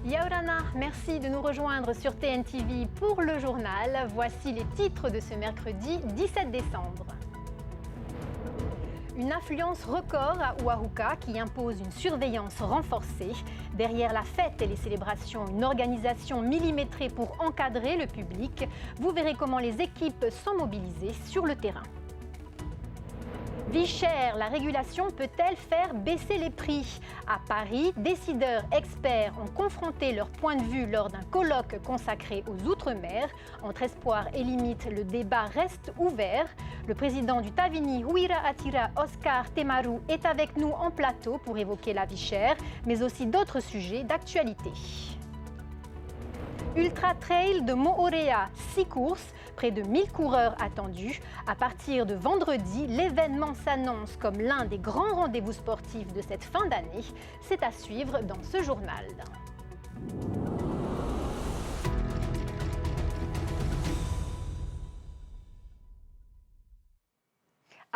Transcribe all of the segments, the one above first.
Yaorana, merci de nous rejoindre sur TNTV pour le journal. Voici les titres de ce mercredi 17 décembre. Une affluence record à Oahuka qui impose une surveillance renforcée. Derrière la fête et les célébrations, une organisation millimétrée pour encadrer le public. Vous verrez comment les équipes sont mobilisées sur le terrain. Vie chère, la régulation peut-elle faire baisser les prix? À Paris, décideurs experts ont confronté leur point de vue lors d'un colloque consacré aux Outre-mer. Entre espoir et limite, le débat reste ouvert. Le président du Tavini, Huira Atira, Oscar Temaru, est avec nous en plateau pour évoquer la vie chère, mais aussi d'autres sujets d'actualité. Ultra Trail de Moorea, 6 courses, près de 1000 coureurs attendus. À partir de vendredi, l'événement s'annonce comme l'un des grands rendez-vous sportifs de cette fin d'année. C'est à suivre dans ce journal.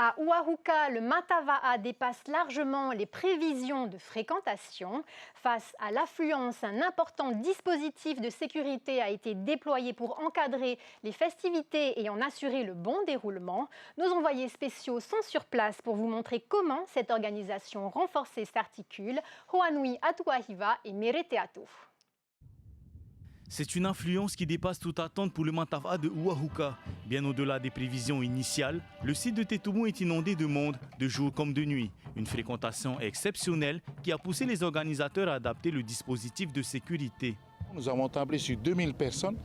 À Oahuka, le Matava'a dépasse largement les prévisions de fréquentation. Face à l'affluence, un important dispositif de sécurité a été déployé pour encadrer les festivités et en assurer le bon déroulement. Nos envoyés spéciaux sont sur place pour vous montrer comment cette organisation renforcée s'articule. Hoanui Atuahiva et Mereteatu. C'est une influence qui dépasse toute attente pour le Matava'a de Oahuka. Bien au-delà des prévisions initiales, le site de Tetumu est inondé de monde, de jour comme de nuit. Une fréquentation exceptionnelle qui a poussé les organisateurs à adapter le dispositif de sécurité. Nous avons tablé sur 2000 personnes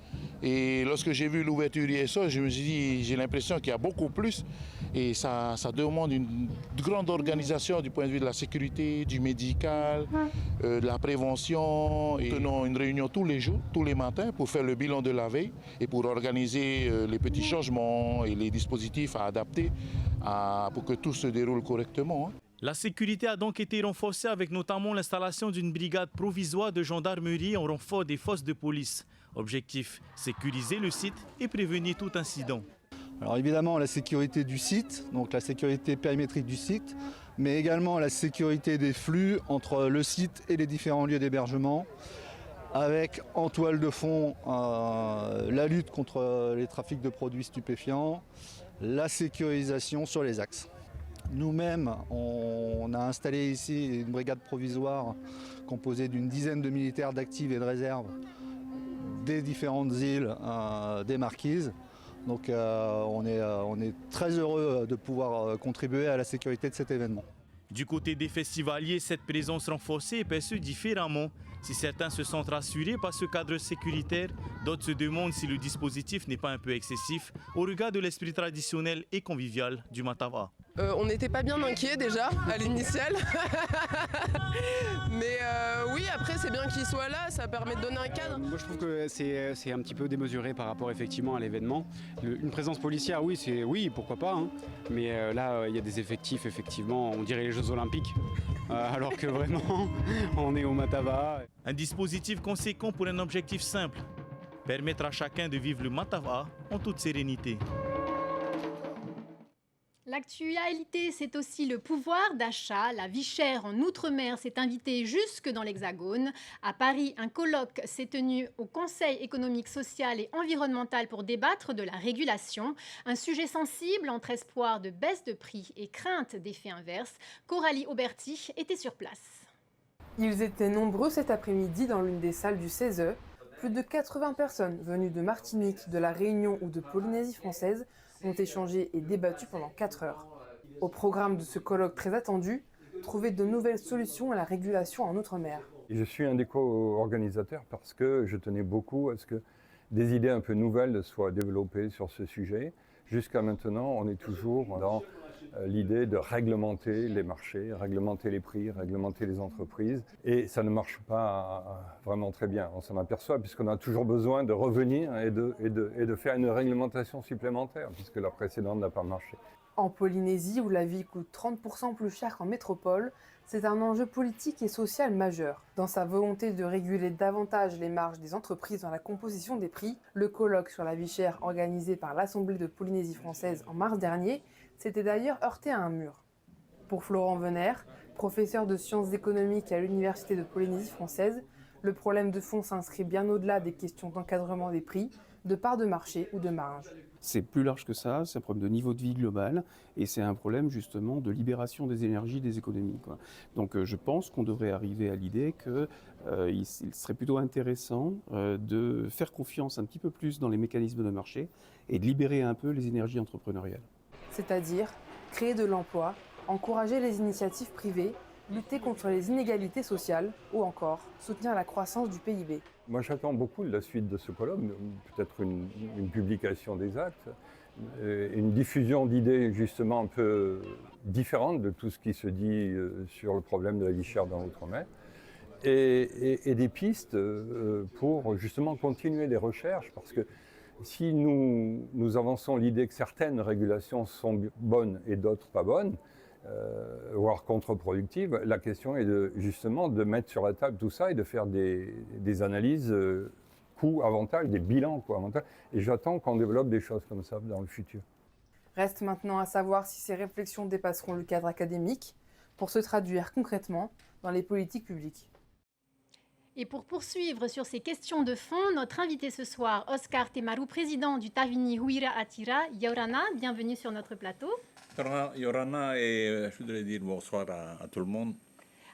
et lorsque j'ai vu l'ouverture ISO, je me suis dit, j'ai l'impression qu'il y a beaucoup plus et ça demande une grande organisation du point de vue de la sécurité, du médical, de la prévention. Et nous tenons une réunion tous les jours, tous les matins pour faire le bilan de la veille et pour organiser les petits changements et les dispositifs à adapter pour que tout se déroule correctement. La sécurité a donc été renforcée avec notamment l'installation d'une brigade provisoire de gendarmerie en renfort des forces de police. Objectif, sécuriser le site et prévenir tout incident. Alors évidemment la sécurité du site, donc la sécurité périmétrique du site, mais également la sécurité des flux entre le site et les différents lieux d'hébergement, avec en toile de fond la lutte contre les trafics de produits stupéfiants, la sécurisation sur les axes. Nous-mêmes, on a installé ici une brigade provisoire composée d'une dizaine de militaires d'active et de réserve des différentes îles des Marquises. Donc on est très heureux de pouvoir contribuer à la sécurité de cet événement. Du côté des festivaliers, cette présence renforcée est perçue différemment. Si certains se sentent rassurés par ce cadre sécuritaire, d'autres se demandent si le dispositif n'est pas un peu excessif au regard de l'esprit traditionnel et convivial du Matava'a. On n'était pas bien inquiets déjà à l'initiale, mais oui, après c'est bien qu'il soit là, ça permet de donner un cadre. Moi je trouve que c'est un petit peu démesuré par rapport effectivement à l'événement. Une présence policière, oui, pourquoi pas, hein. Mais là il y a des effectifs, effectivement, on dirait les Jeux Olympiques, alors que vraiment on est au Matava'a. Un dispositif conséquent pour un objectif simple, permettre à chacun de vivre le Matava'a en toute sérénité. L'actualité, c'est aussi le pouvoir d'achat. La vie chère en Outre-mer s'est invitée jusque dans l'Hexagone. À Paris, un colloque s'est tenu au Conseil économique, social et environnemental pour débattre de la régulation. Un sujet sensible entre espoir de baisse de prix et crainte d'effets inverses. Coralie Auberti était sur place. Ils étaient nombreux cet après-midi dans l'une des salles du CESE. Plus de 80 personnes venues de Martinique, de la Réunion ou de Polynésie française ont échangé et débattu pendant 4 heures. Au programme de ce colloque très attendu, trouver de nouvelles solutions à la régulation en Outre-mer. Je suis un des co-organisateurs parce que je tenais beaucoup à ce que des idées un peu nouvelles soient développées sur ce sujet. Jusqu'à maintenant, on est toujours dans l'idée de réglementer les marchés, réglementer les prix, réglementer les entreprises. Et ça ne marche pas vraiment très bien. On s'en aperçoit puisqu'on a toujours besoin de revenir et de faire une réglementation supplémentaire puisque la précédente n'a pas marché. En Polynésie, où la vie coûte 30% plus cher qu'en métropole, c'est un enjeu politique et social majeur. Dans sa volonté de réguler davantage les marges des entreprises dans la composition des prix, le colloque sur la vie chère organisé par l'Assemblée de Polynésie française en mars dernier s'était d'ailleurs heurté à un mur. Pour Florent Venère, professeur de sciences économiques à l'Université de Polynésie française, Le problème de fond s'inscrit bien au-delà des questions d'encadrement des prix, de part de marché ou de marge. C'est plus large que ça, c'est un problème de niveau de vie global et c'est un problème justement de libération des énergies, des économies, quoi. Donc je pense qu'on devrait arriver à l'idée qu'il serait plutôt intéressant de faire confiance un petit peu plus dans les mécanismes de marché et de libérer un peu les énergies entrepreneuriales. C'est-à-dire créer de l'emploi, encourager les initiatives privées, lutter contre les inégalités sociales ou encore soutenir la croissance du PIB. Moi, j'attends beaucoup de la suite de ce colloque, peut-être une publication des actes, une diffusion d'idées justement un peu différentes de tout ce qui se dit sur le problème de la vie chère dans l'outre-mer, et des pistes pour justement continuer les recherches, parce que si nous avançons l'idée que certaines régulations sont bonnes et d'autres pas bonnes, voire contre-productive, la question est justement de mettre sur la table tout ça et de faire des analyses coûts-avantages, des bilans coûts-avantages. Et j'attends qu'on développe des choses comme ça dans le futur. Reste maintenant à savoir si ces réflexions dépasseront le cadre académique pour se traduire concrètement dans les politiques publiques. Et pour poursuivre sur ces questions de fond, notre invité ce soir, Oscar Temaru, président du Tavini Huira Atira, Yorana, bienvenue sur notre plateau. Yorana, et je voudrais dire bonsoir à tout le monde.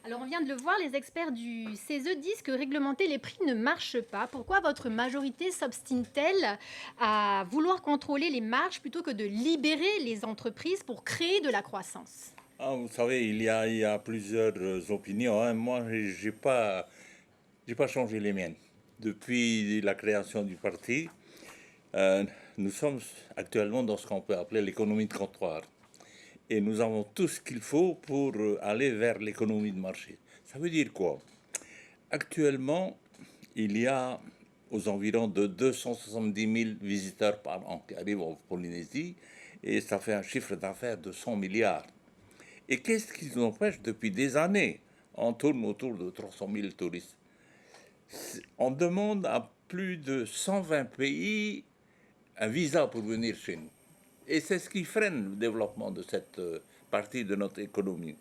Alors on vient de le voir, les experts du CESE disent que réglementer les prix ne marche pas. Pourquoi votre majorité s'obstine-t-elle à vouloir contrôler les marges plutôt que de libérer les entreprises pour créer de la croissance? Vous savez, il y a plusieurs opinions, hein. Moi, j'ai pas changé les miennes. Depuis la création du parti, nous sommes actuellement dans ce qu'on peut appeler l'économie de comptoir. Et nous avons tout ce qu'il faut pour aller vers l'économie de marché. Ça veut dire quoi? Actuellement, il y a aux environs de 270 000 visiteurs par an qui arrivent en Polynésie, et ça fait un chiffre d'affaires de 100 milliards. Et qu'est-ce qui nous empêche depuis des années? On tourne autour de 300 000 touristes. On demande à plus de 120 pays un visa pour venir chez nous. Et c'est ce qui freine le développement de cette partie de notre économie.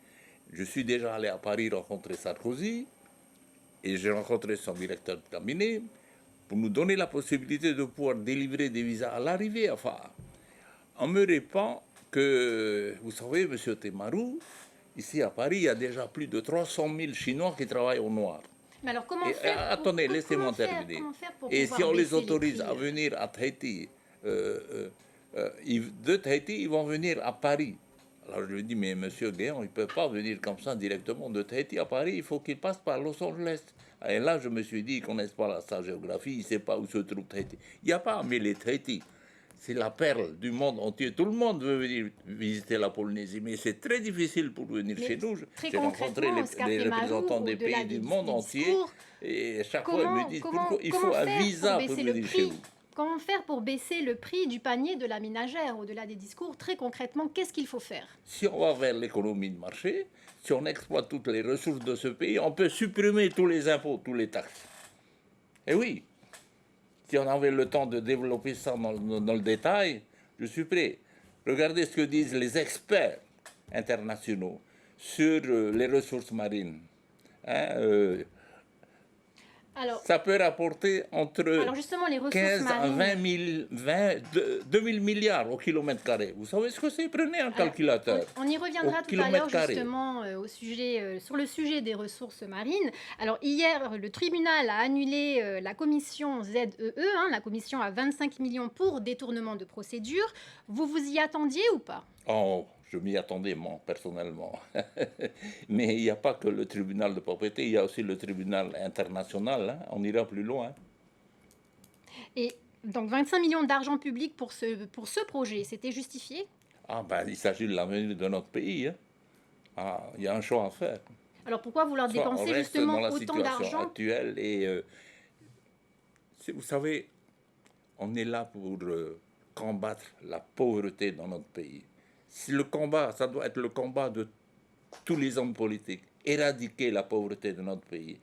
Je suis déjà allé à Paris rencontrer Sarkozy et j'ai rencontré son directeur de cabinet pour nous donner la possibilité de pouvoir délivrer des visas à l'arrivée. Enfin, on me répond que, vous savez, M. Temaru, ici à Paris, il y a déjà plus de 300 000 Chinois qui travaillent au noir. Mais alors comment faire attendez, laissez-moi terminer. Et si on les autorise à venir à Tahiti, de Tahiti, ils vont venir à Paris. Alors je lui dis, mais monsieur Guéant, il ne peut pas venir comme ça directement de Tahiti à Paris, il faut qu'il passe par Los Angeles. Et là, je me suis dit, ils ne connaissent pas sa géographie, ils ne savent pas où se trouve Tahiti. Il n'y a pas à mêler Tahiti. C'est la perle du monde entier. Tout le monde veut venir visiter la Polynésie, mais c'est très difficile pour venir chez nous. J'ai rencontré les représentants des pays du monde entier, et chaque fois, ils me disent, il faut un visa pour venir chez vous. Comment faire pour baisser le prix du panier de la ménagère? Au-delà des discours, très concrètement, qu'est-ce qu'il faut faire? Si on va vers l'économie de marché, si on exploite toutes les ressources de ce pays, on peut supprimer tous les impôts, tous les taxes. Et oui, si on avait le temps de développer ça dans le détail, je suis prêt. Regardez ce que disent les experts internationaux sur les ressources marines. Alors, ça peut rapporter entre 15 à 2 000 milliards au kilomètre carré. Vous savez ce que c'est? Prenez un calculateur. On y reviendra tout à l'heure justement sur le sujet des ressources marines. Alors hier, le tribunal a annulé la commission ZEE, la commission à 25 millions pour détournement de procédure. Vous vous y attendiez ou pas? Oh, je m'y attendais, moi, personnellement. Mais il n'y a pas que le tribunal de propriété, il y a aussi le tribunal international. Hein. On ira plus loin. Et donc 25 millions d'argent public pour ce projet, c'était justifié? Il s'agit de l'avenir de notre pays. Hein. Il y a un choix à faire. Alors pourquoi vouloir dépenser justement autant d'argent actuelle et vous savez, on est là pour combattre la pauvreté dans notre pays. Si le combat, ça doit être le combat de tous les hommes politiques, éradiquer la pauvreté de notre pays.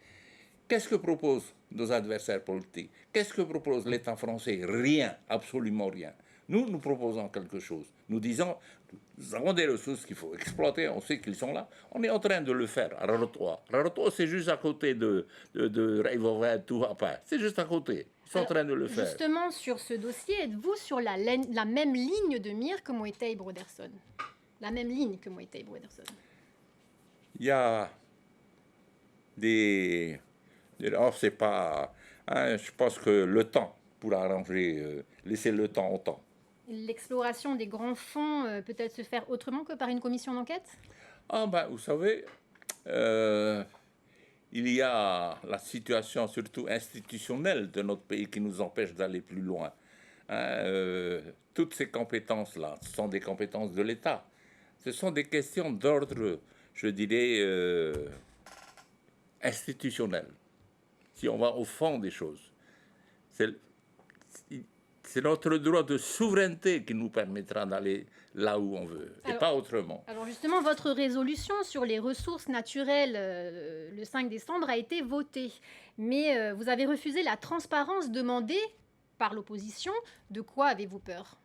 Qu'est-ce que proposent nos adversaires politiques? Qu'est-ce que propose l'État français? Rien, absolument rien. Nous proposons quelque chose. Nous disons, nous avons des ressources qu'il faut exploiter, on sait qu'ils sont là. On est en train de le faire à Rarotoa. Rarotoa, c'est juste à côté de Raivovet, tout après. C'est juste à côté. Ils sont en train de le faire. Justement, sur ce dossier, êtes-vous sur la même ligne de mire que Moetai Broderson? La même ligne que Moetai Broderson? Il y a des... Alors, c'est pas... Hein, je pense que le temps pour arranger, laisser le temps au temps. L'exploration des grands fonds peut-elle se faire autrement que par une commission d'enquête? Ah ben, vous savez, il y a la situation surtout institutionnelle de notre pays qui nous empêche d'aller plus loin. Hein, toutes ces compétences-là, ce sont des compétences de l'État. Ce sont des questions d'ordre, je dirais, institutionnel. Si on va au fond des choses, c'est notre droit de souveraineté qui nous permettra d'aller là où on veut, et pas autrement. Alors justement, votre résolution sur les ressources naturelles le 5 décembre a été votée. Mais vous avez refusé la transparence demandée par l'opposition. De quoi avez-vous peur?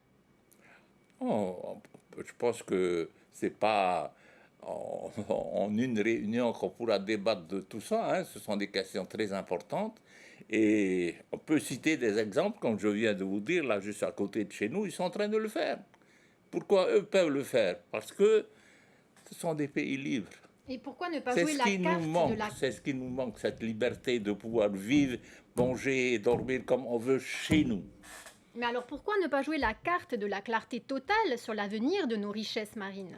Je pense que c'est pas en une réunion qu'on pourra débattre de tout ça. Hein. Ce sont des questions très importantes. Et on peut citer des exemples, comme je viens de vous dire, là, juste à côté de chez nous, ils sont en train de le faire. Pourquoi eux peuvent le faire? Parce que ce sont des pays libres. Et pourquoi ne pas jouer la carte de la... C'est ce qui nous manque, cette liberté de pouvoir vivre, manger et dormir comme on veut chez nous. Mais alors pourquoi ne pas jouer la carte de la clarté totale sur l'avenir de nos richesses marines?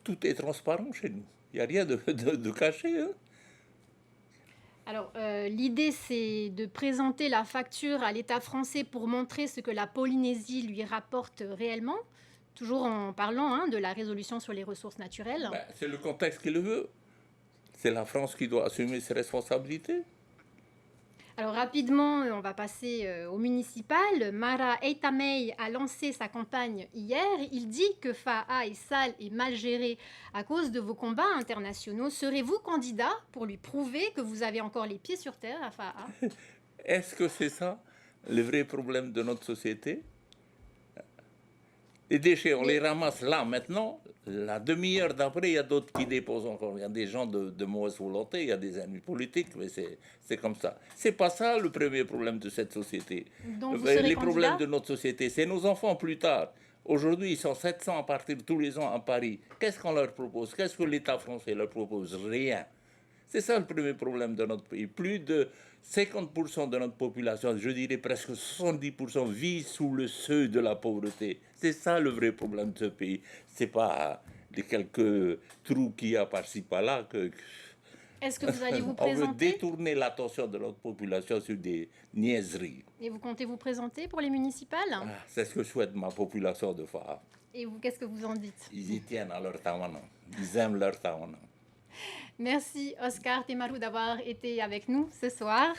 Tout est transparent chez nous. Il n'y a rien de caché. Hein. Alors, l'idée, c'est de présenter la facture à l'État français pour montrer ce que la Polynésie lui rapporte réellement, toujours en parlant de la résolution sur les ressources naturelles. C'est le contexte qui le veut. C'est la France qui doit assumer ses responsabilités. Alors rapidement, on va passer au municipal. Mara Eitamei a lancé sa campagne hier. Il dit que FAA est sale et mal gérée à cause de vos combats internationaux. Serez-vous candidat pour lui prouver que vous avez encore les pieds sur terre à FAA? Est-ce que c'est ça le vrai problème de notre société? Les déchets, on les ramasse là, maintenant. La demi-heure d'après, il y a d'autres qui déposent encore. Il y a des gens de mauvaise volonté, il y a des ennemis politiques, mais c'est comme ça. C'est pas ça le premier problème de cette société. Donc vous serez les candidat? problèmes de notre société, c'est nos enfants plus tard. Aujourd'hui, ils sont 700 à partir de tous les ans à Paris. Qu'est-ce qu'on leur propose? Qu'est-ce que l'État français leur propose? Rien. C'est ça le premier problème de notre pays. Plus de 50% de notre population, je dirais presque 70%, vit sous le seuil de la pauvreté. C'est ça le vrai problème de ce pays. C'est pas les quelques trous qu'il y a par-ci par-là que... Est-ce que vous allez vous On veut présenter? détourner l'attention de notre population sur des niaiseries. Et vous comptez vous présenter pour les municipales? C'est ce que souhaite ma population de FAA. Et vous, qu'est-ce que vous en dites? Ils y tiennent à leur tawana. Ils aiment leur tawana. Merci Oscar Temaru d'avoir été avec nous ce soir.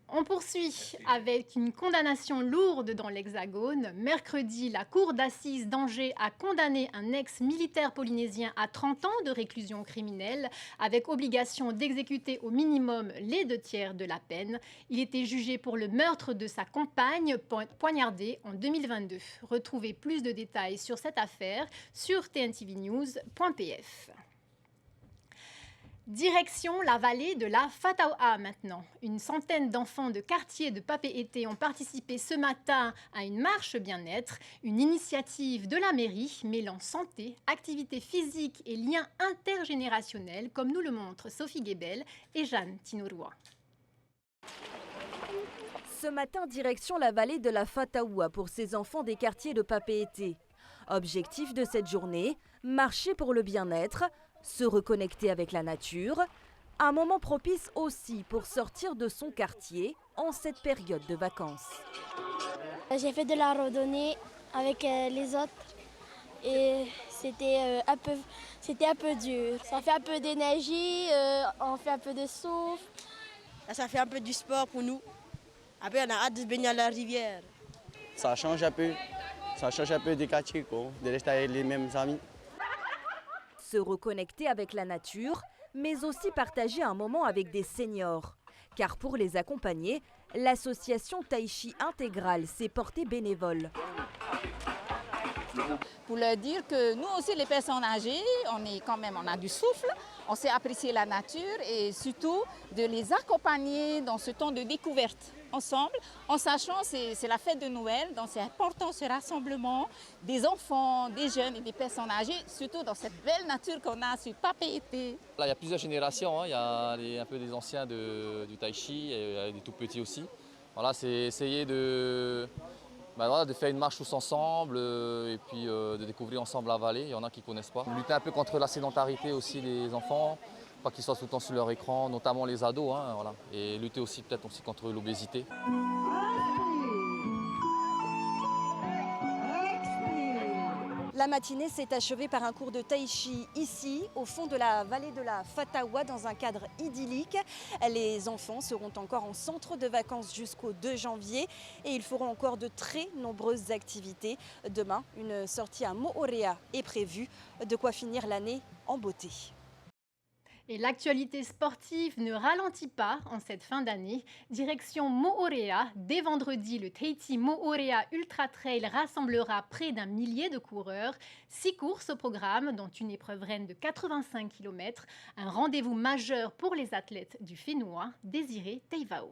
On poursuit avec une condamnation lourde dans l'Hexagone. Mercredi, la cour d'assises d'Angers a condamné un ex-militaire polynésien à 30 ans de réclusion criminelle avec obligation d'exécuter au minimum les 2/3 de la peine. Il était jugé pour le meurtre de sa compagne poignardée en 2022. Retrouvez plus de détails sur cette affaire sur tntvnews.pf. Direction la vallée de la Fataua maintenant. Une centaine d'enfants de quartier de Papeete ont participé ce matin à une marche bien-être, une initiative de la mairie mêlant santé, activité physique et liens intergénérationnels, comme nous le montrent Sophie Guébel et Jeanne Tinoroa. Ce matin, direction la vallée de la Fataua pour ces enfants des quartiers de Papeete. Objectif de cette journée, marcher pour le bien-être, se reconnecter avec la nature, un moment propice aussi pour sortir de son quartier en cette période de vacances. J'ai fait de la randonnée avec les autres et c'était un peu dur. Ça fait un peu d'énergie, on fait un peu de souffle. Ça fait un peu du sport pour nous. Après, on a hâte de se baigner à la rivière. Ça change un peu des quartiers, de rester avec les mêmes amis. Se reconnecter avec la nature, mais aussi partager un moment avec des seniors. Car pour les accompagner, L'association Tai Chi Intégrale s'est portée bénévole. Pour leur dire que nous aussi, les personnes âgées, on a du souffle, on sait apprécier la nature et surtout de les accompagner dans ce temps de découverte ensemble, en sachant que c'est la fête de Noël, donc c'est important ce rassemblement des enfants, des jeunes et des personnes âgées, surtout dans cette belle nature qu'on a sur Papeete. Là, il y a plusieurs générations, il y a un peu des anciens du Tai Chi et des tout petits aussi. Voilà, c'est essayer de faire une marche tous ensemble et puis de découvrir ensemble la vallée. Il y en a qui ne connaissent pas. Lutter un peu contre la sédentarité aussi des enfants, pas qu'ils soient tout le temps sur leur écran, notamment les ados. Voilà. Et lutter aussi peut-être aussi contre l'obésité. La matinée s'est achevée par un cours de tai chi ici, au fond de la vallée de la Fatawa, dans un cadre idyllique. Les enfants seront encore en centre de vacances jusqu'au 2 janvier et ils feront encore de très nombreuses activités. Demain, une sortie à Moorea est prévue, de quoi finir l'année en beauté. Et l'actualité sportive ne ralentit pas en cette fin d'année. Direction Moorea. Dès vendredi, le Tahiti Moorea Ultra Trail rassemblera près d'1 millier de coureurs. 6 courses au programme, dont une épreuve reine de 85 km. Un rendez-vous majeur pour les athlètes du Fénois, Désiré Teivao.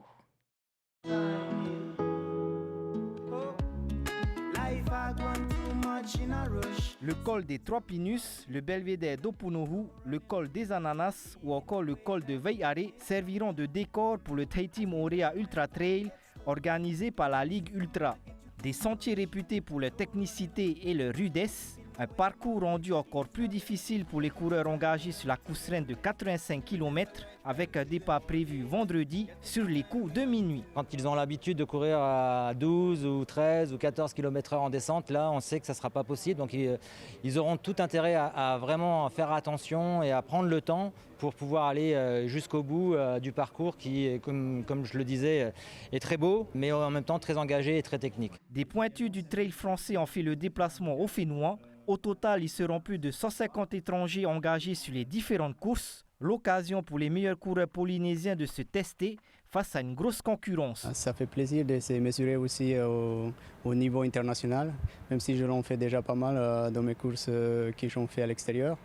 Le col des Trois Pinus, le belvédère d'Opunohu, le col des Ananas ou encore le col de Veiare serviront de décor pour le Tahiti Moorea Ultra Trail organisé par la Ligue Ultra. Des sentiers réputés pour leur technicité et leur rudesse, un parcours rendu encore plus difficile pour les coureurs engagés sur la course reine de 85 km avec un départ prévu vendredi sur les coups de minuit. Quand ils ont l'habitude de courir à 12 ou 13 ou 14 km/h en descente, là on sait que ça ne sera pas possible. Donc ils auront tout intérêt à vraiment faire attention et à prendre le temps pour pouvoir aller jusqu'au bout du parcours qui, comme je le disais, est très beau, mais en même temps très engagé et très technique. Des pointus du trail français ont fait le déplacement au Fénois. Au total, ils seront plus de 150 étrangers engagés sur les différentes courses. L'occasion pour les meilleurs coureurs polynésiens de se tester face à une grosse concurrence. Ça fait plaisir de se mesurer aussi au niveau international, même si je l'en fais déjà pas mal dans mes courses que j'en fais à l'extérieur.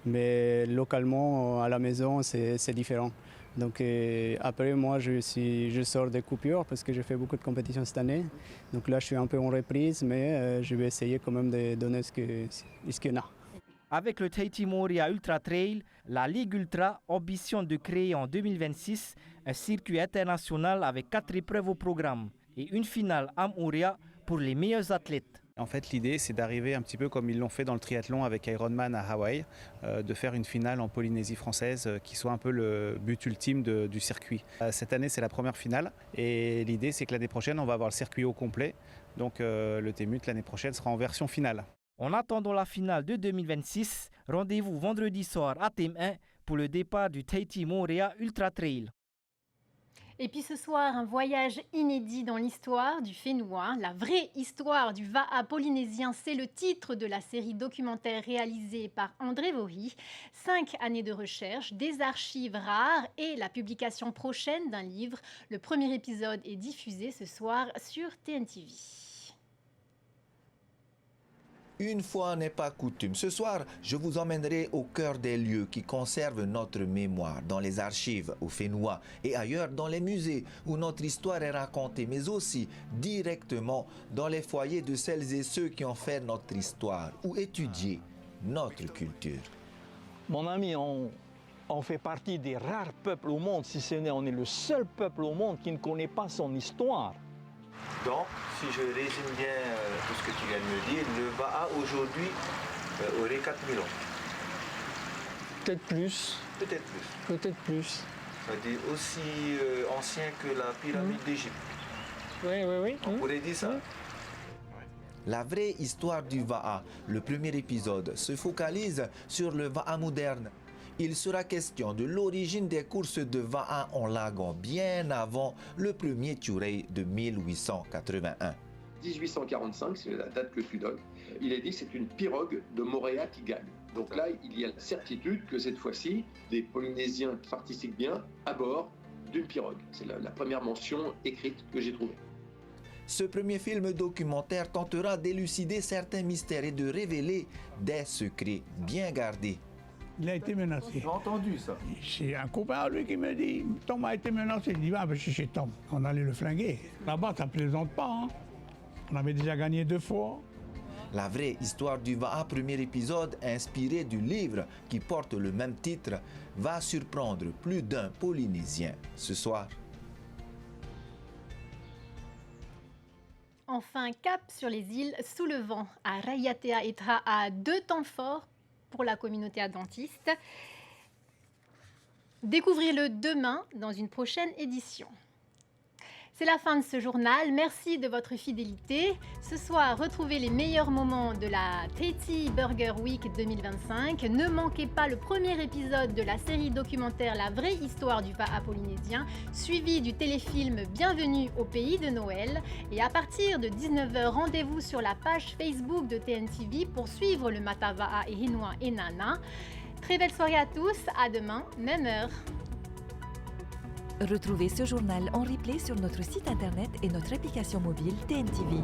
Mais localement, à la maison, c'est différent. Donc après, moi, je sors des coupures parce que j'ai fait beaucoup de compétitions cette année. Donc là, je suis un peu en reprise, mais je vais essayer quand même de donner ce qu'il y en a. Avec le Tahiti Moorea Ultra Trail, la Ligue Ultra ambitionne de créer en 2026 un circuit international avec 4 épreuves au programme et une finale à Moorea pour les meilleurs athlètes. En fait, l'idée, c'est d'arriver un petit peu comme ils l'ont fait dans le triathlon avec Ironman à Hawaï, de faire une finale en Polynésie française qui soit un peu le but ultime du circuit. Cette année, c'est la première finale et l'idée, c'est que l'année prochaine, on va avoir le circuit au complet. Donc le Témut, l'année prochaine, sera en version finale. En attendant la finale de 2026, rendez-vous vendredi soir à Thème 1 pour le départ du Tahiti Moorea Ultra Trail. Et puis ce soir, un voyage inédit dans l'histoire du Fénois. La vraie histoire du Va'a polynésien, c'est le titre de la série documentaire réalisée par André Vory. 5 années de recherche, des archives rares et la publication prochaine d'un livre. Le premier épisode est diffusé ce soir sur TNTV. Une fois n'est pas coutume. Ce soir, je vous emmènerai au cœur des lieux qui conservent notre mémoire, dans les archives au Fénois et ailleurs dans les musées où notre histoire est racontée, mais aussi directement dans les foyers de celles et ceux qui ont fait notre histoire ou étudié notre culture. Mon ami, on fait partie des rares peuples au monde, si ce n'est on est le seul peuple au monde qui ne connaît pas son histoire. Donc, si je résume bien tout ce que tu viens de me dire, le Va'a aujourd'hui aurait 4000 ans. Peut-être plus. Peut-être plus. Peut-être plus. C'est-à-dire aussi ancien que la pyramide d'Égypte. Oui. On pourrait dire ça. La vraie histoire du Va'a, le premier épisode, se focalise sur le Va'a moderne. Il sera question de l'origine des courses de Va'a en lagon bien avant le premier Turei de 1881. 1845, c'est la date que tu donnes. Il est dit que c'est une pirogue de Moorea qui gagne. Donc là, il y a la certitude que cette fois-ci, les Polynésiens participent bien à bord d'une pirogue. C'est la première mention écrite que j'ai trouvée. Ce premier film documentaire tentera d'élucider certains mystères et de révéler des secrets bien gardés. Il a été menacé. J'ai entendu ça. C'est un copain à lui qui me dit Tom a été menacé. Il dit va chez Tom. On allait le flinguer. Là-bas, ça plaisante pas. Hein. On avait déjà gagné 2 fois. La vraie histoire du Va'a, premier épisode, inspiré du livre qui porte le même titre, va surprendre plus d'un Polynésien ce soir. Enfin, cap sur les îles sous le vent à Raiatea Etra à 2 temps forts pour la communauté adventiste. Découvrez-le demain dans une prochaine édition. C'est la fin de ce journal. Merci de votre fidélité. Ce soir, retrouvez les meilleurs moments de la Tahiti Burger Week 2025. Ne manquez pas le premier épisode de la série documentaire La vraie histoire du Va'a polynésien, suivi du téléfilm Bienvenue au pays de Noël. Et à partir de 19h, rendez-vous sur la page Facebook de TNTV pour suivre le Mata Va'a et Hinua et Nana. Très belle soirée à tous. À demain, même heure. Retrouvez ce journal en replay sur notre site internet et notre application mobile TNTV.